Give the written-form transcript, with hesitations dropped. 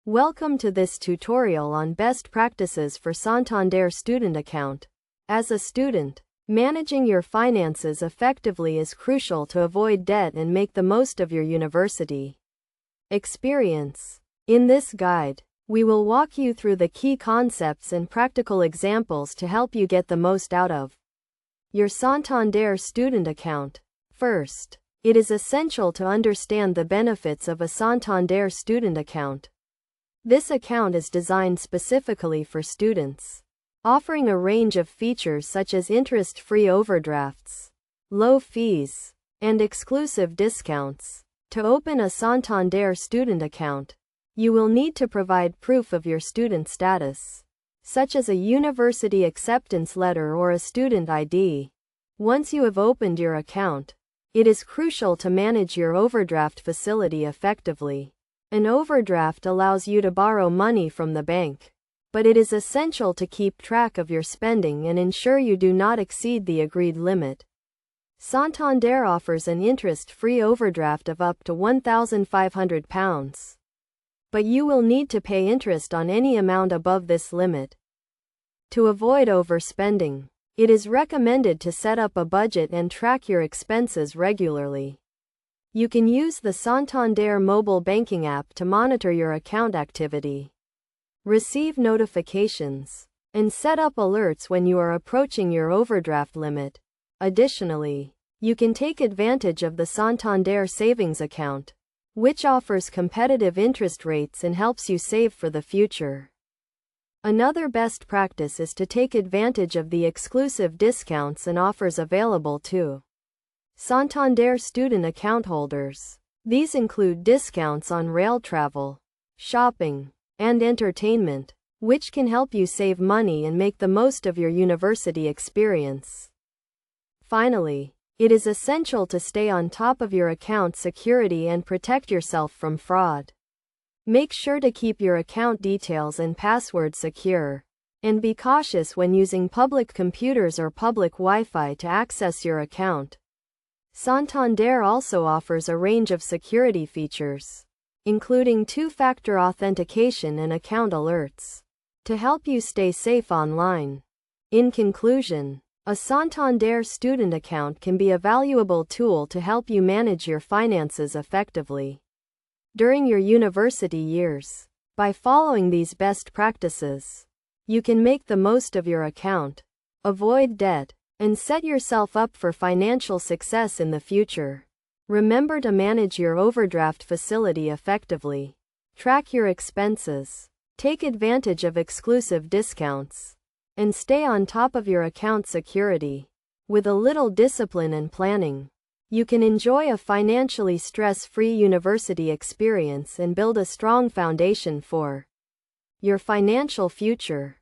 Welcome to this tutorial on best practices for Santander student account. As a student, managing your finances effectively is crucial to avoid debt and make the most of your university experience. In this guide, we will walk you through the key concepts and practical examples to help you get the most out of your Santander student account. First, it is essential to understand the benefits of a Santander student account. This account is designed specifically for students, offering a range of features such as interest-free overdrafts, low fees, and exclusive discounts. To open a Santander student account, you will need to provide proof of your student status, such as a university acceptance letter or a student ID. Once you have opened your account, it is crucial to manage your overdraft facility effectively. An overdraft allows you to borrow money from the bank, but it is essential to keep track of your spending and ensure you do not exceed the agreed limit. Santander offers an interest-free overdraft of up to £1,500, but you will need to pay interest on any amount above this limit. To avoid overspending, it is recommended to set up a budget and track your expenses regularly. You can use the Santander mobile banking app to monitor your account activity, receive notifications, and set up alerts when you are approaching your overdraft limit. Additionally, you can take advantage of the Santander savings account, which offers competitive interest rates and helps you save for the future. Another best practice is to take advantage of the exclusive discounts and offers available to Santander student account holders. These include discounts on rail travel, shopping, and entertainment, which can help you save money and make the most of your university experience. Finally, it is essential to stay on top of your account security and protect yourself from fraud. Make sure to keep your account details and passwords secure, and be cautious when using public computers or public Wi-Fi to access your account. Santander also offers a range of security features, including two-factor authentication and account alerts, to help you stay safe online. In conclusion, a Santander student account can be a valuable tool to help you manage your finances effectively during your university years. By following these best practices, you can make the most of your account, avoid debt, and set yourself up for financial success in the future. Remember to manage your overdraft facility effectively, track your expenses, take advantage of exclusive discounts, and stay on top of your account security. With a little discipline and planning, you can enjoy a financially stress-free university experience and build a strong foundation for your financial future.